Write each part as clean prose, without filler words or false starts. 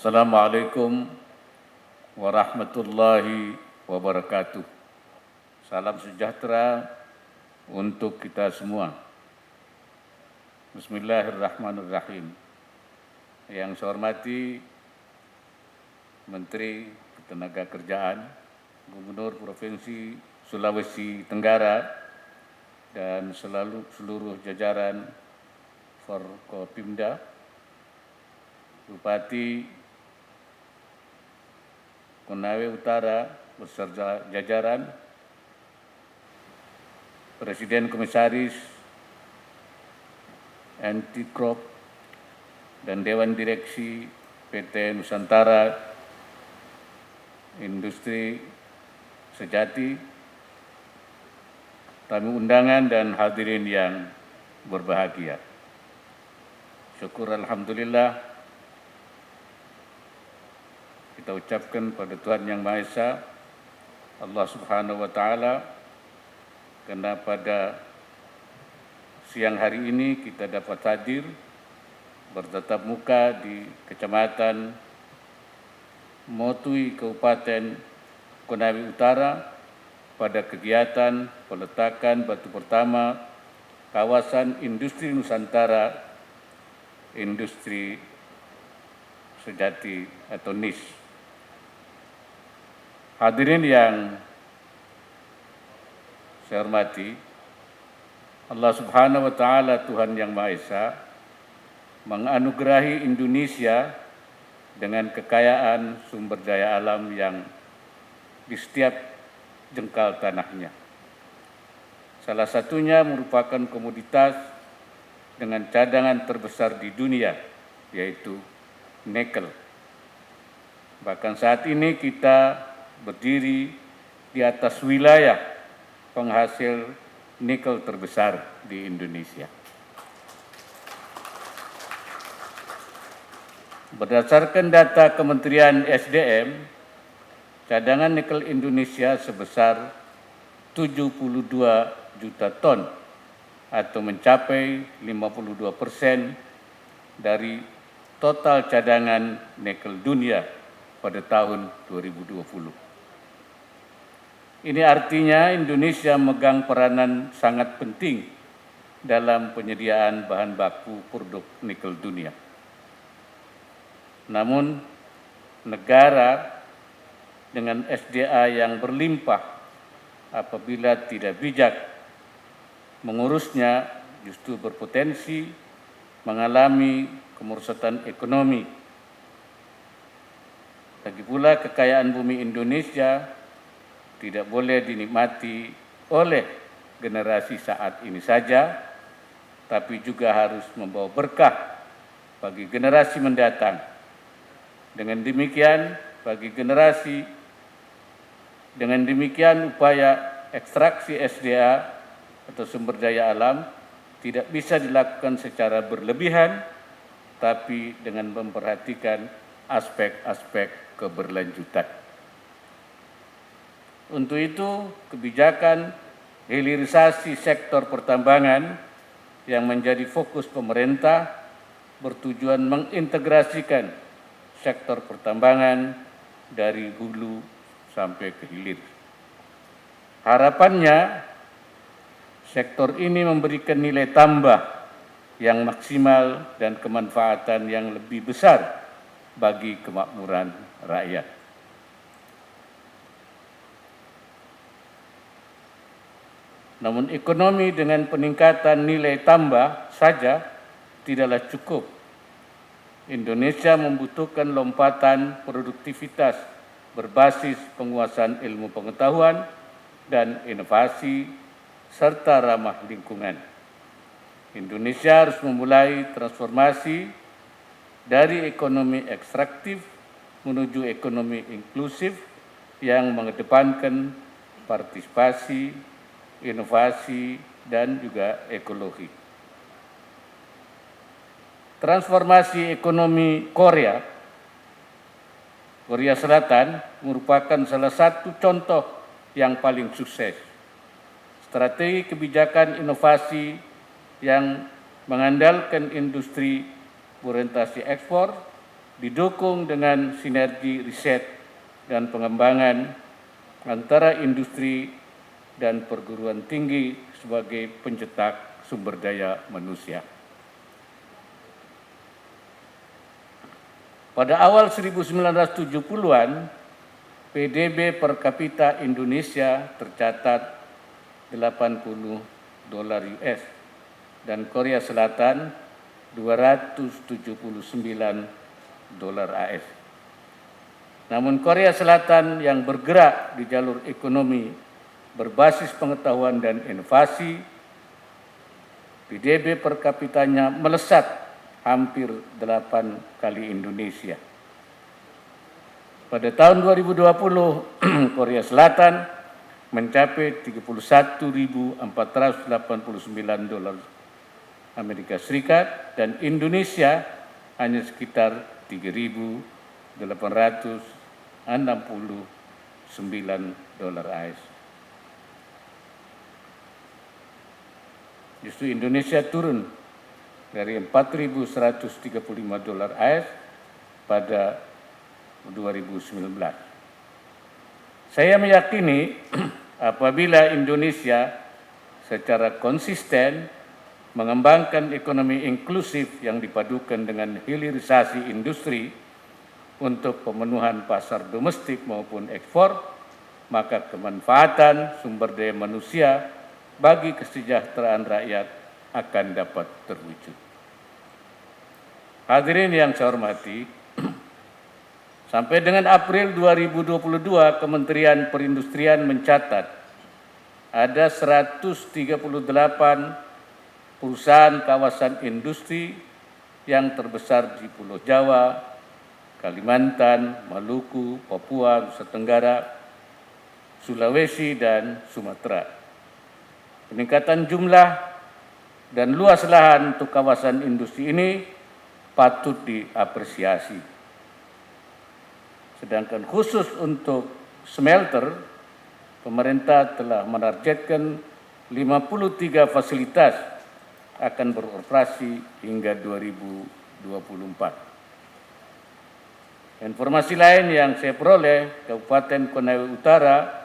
Assalamualaikum warahmatullahi wabarakatuh. Salam sejahtera untuk kita semua. Bismillahirrahmanirrahim. Yang saya hormati Menteri Ketenagakerjaan, Gubernur Provinsi Sulawesi Tenggara, dan seluruh jajaran Forkopimda, Bupati Konawe Utara beserta jajaran, Presiden Komisaris Antikrop dan Dewan Direksi PT Nusantara Industri Sejati, tamu undangan dan hadirin yang berbahagia. Syukur alhamdulillah kita ucapkan pada Tuhan Yang Maha Esa, Allah Subhanahu wa Ta'ala, karena pada siang hari ini kita dapat hadir bertatap muka di Kecamatan Motui, Kabupaten Konawe Utara pada kegiatan peletakan batu pertama kawasan industri Nusantara Industri Sejati atau NIS. Hadirin yang saya hormati, Allah Subhanahu wa Ta'ala, Tuhan Yang Maha Esa, menganugerahi Indonesia dengan kekayaan sumber daya alam yang di setiap jengkal tanahnya. Salah satunya merupakan komoditas dengan cadangan terbesar di dunia, yaitu nikel. Bahkan saat ini kita berdiri di atas wilayah penghasil nikel terbesar di Indonesia. Berdasarkan data Kementerian SDM, cadangan nikel Indonesia sebesar 72 juta ton atau mencapai 52% dari total cadangan nikel dunia pada tahun 2020. Ini artinya Indonesia memegang peranan sangat penting dalam penyediaan bahan baku produk nikel dunia. Namun, negara dengan SDA yang berlimpah apabila tidak bijak mengurusnya justru berpotensi mengalami kemerosotan ekonomi. Lagi pula kekayaan bumi Indonesia tidak boleh dinikmati oleh generasi saat ini saja, tapi juga harus membawa berkah bagi generasi mendatang. Dengan demikian, upaya ekstraksi SDA atau sumber daya alam tidak bisa dilakukan secara berlebihan, tapi dengan memperhatikan aspek-aspek keberlanjutan. Untuk itu, kebijakan hilirisasi sektor pertambangan yang menjadi fokus pemerintah bertujuan mengintegrasikan sektor pertambangan dari hulu sampai ke hilir. Harapannya, sektor ini memberikan nilai tambah yang maksimal dan kemanfaatan yang lebih besar bagi kemakmuran rakyat. Namun ekonomi dengan peningkatan nilai tambah saja tidaklah cukup. Indonesia membutuhkan lompatan produktivitas berbasis penguasaan ilmu pengetahuan dan inovasi serta ramah lingkungan. Indonesia harus memulai transformasi dari ekonomi ekstraktif menuju ekonomi inklusif yang mengedepankan partisipasi, inovasi, dan juga ekologi. Transformasi ekonomi Korea Selatan merupakan salah satu contoh yang paling sukses. Strategi kebijakan inovasi yang mengandalkan industri berorientasi ekspor didukung dengan sinergi riset dan pengembangan antara industri dan perguruan tinggi sebagai pencetak sumber daya manusia. Pada awal 1970-an, PDB per kapita Indonesia tercatat $80 dan Korea Selatan $279 AS. Namun Korea Selatan yang bergerak di jalur ekonomi berbasis pengetahuan dan inovasi, PDB per kapitanya melesat hampir 8 kali Indonesia. Pada tahun 2020, Korea Selatan mencapai $31.489 Amerika Serikat dan Indonesia hanya sekitar $3.869 AS. Justru Indonesia turun dari $4.135 AS pada 2019. Saya meyakini apabila Indonesia secara konsisten mengembangkan ekonomi inklusif yang dipadukan dengan hilirisasi industri untuk pemenuhan pasar domestik maupun ekspor, maka kemanfaatan sumber daya manusia bagi kesejahteraan rakyat akan dapat terwujud. Hadirin yang saya hormati, sampai dengan April 2022, Kementerian Perindustrian mencatat ada 138 perusahaan kawasan industri yang terbesar di Pulau Jawa, Kalimantan, Maluku, Papua, Nusa Tenggara, Sulawesi, dan Sumatera. Peningkatan jumlah dan luas lahan untuk kawasan industri ini patut diapresiasi. Sedangkan khusus untuk smelter, pemerintah telah menargetkan 53 fasilitas akan beroperasi hingga 2024. Informasi lain yang saya peroleh, Kabupaten Konawe Utara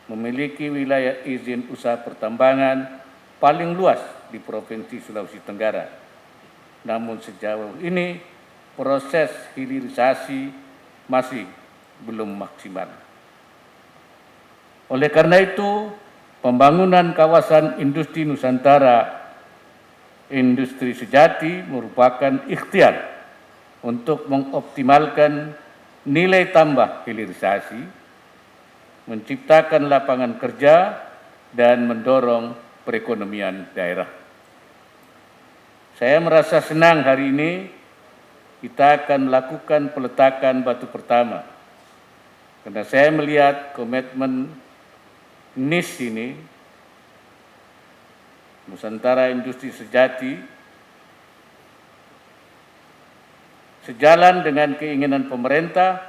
memiliki wilayah izin usaha pertambangan paling luas di Provinsi Sulawesi Tenggara. Namun sejauh ini proses hilirisasi masih belum maksimal. Oleh karena itu, pembangunan kawasan industri Nusantara Industri Sejati merupakan ikhtiar untuk mengoptimalkan nilai tambah hilirisasi, menciptakan lapangan kerja, dan mendorong perekonomian daerah. Saya merasa senang hari ini kita akan melakukan peletakan batu pertama, karena saya melihat komitmen NIS ini, Nusantara Industri Sejati, sejalan dengan keinginan pemerintah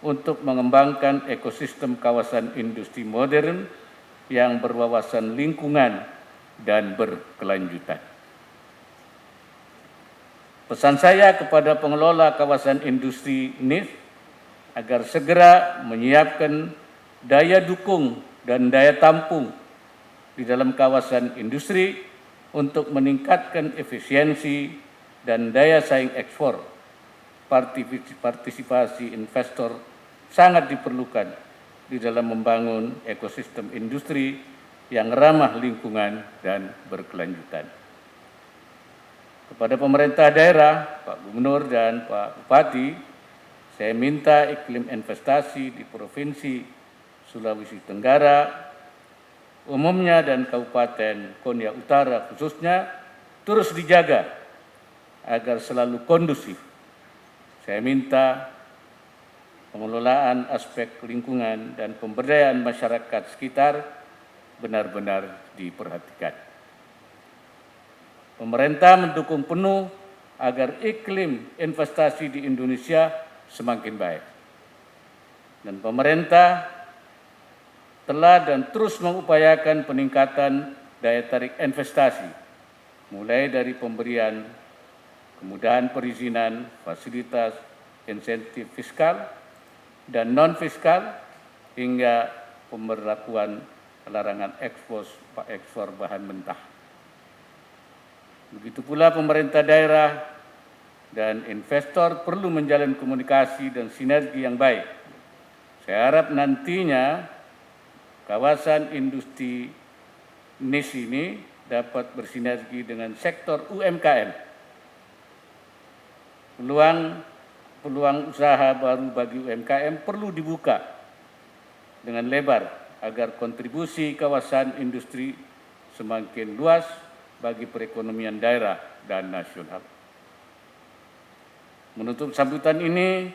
untuk mengembangkan ekosistem kawasan industri modern yang berwawasan lingkungan dan berkelanjutan. Pesan saya kepada pengelola kawasan industri NIS agar segera menyiapkan daya dukung dan daya tampung di dalam kawasan industri untuk meningkatkan efisiensi dan daya saing ekspor. Partisipasi investor sangat diperlukan di dalam membangun ekosistem industri yang ramah lingkungan dan berkelanjutan. Kepada pemerintah daerah, Pak Gubernur dan Pak Bupati, saya minta iklim investasi di Provinsi Sulawesi Tenggara umumnya dan Kabupaten Konawe Utara khususnya terus dijaga agar selalu kondusif. Saya minta pengelolaan aspek lingkungan dan pemberdayaan masyarakat sekitar benar-benar diperhatikan. Pemerintah mendukung penuh agar iklim investasi di Indonesia semakin baik. Dan pemerintah telah dan terus mengupayakan peningkatan daya tarik investasi, mulai dari pemberian kemudahan perizinan, fasilitas, insentif fiskal dan non-fiskal, hingga pemberlakuan larangan ekspor bahan mentah. Begitu pula pemerintah daerah dan investor perlu menjalin komunikasi dan sinergi yang baik. Saya harap nantinya kawasan industri niche ini dapat bersinergi dengan sektor UMKM. Peluang usaha baru bagi UMKM perlu dibuka dengan lebar agar kontribusi kawasan industri semakin luas bagi perekonomian daerah dan nasional. Menutup sambutan ini,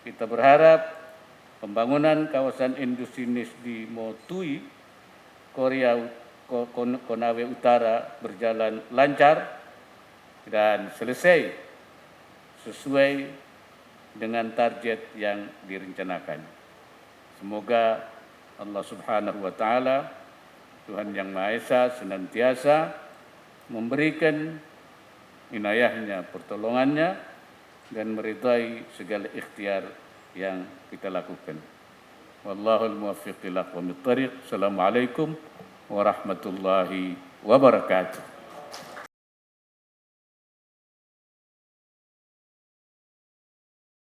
kita berharap pembangunan kawasan industri niche di Motui, Konawe Utara berjalan lancar dan selesai sesuai dengan target yang direncanakan. Semoga Allah Subhanahu wa Ta'ala, Tuhan Yang Maha Esa, senantiasa memberikan inayahnya, pertolongannya, dan meridai segala ikhtiar yang kita lakukan. Wallahul muwaffiq ila aqwamit thariq. Assalamualaikum warahmatullahi wabarakatuh.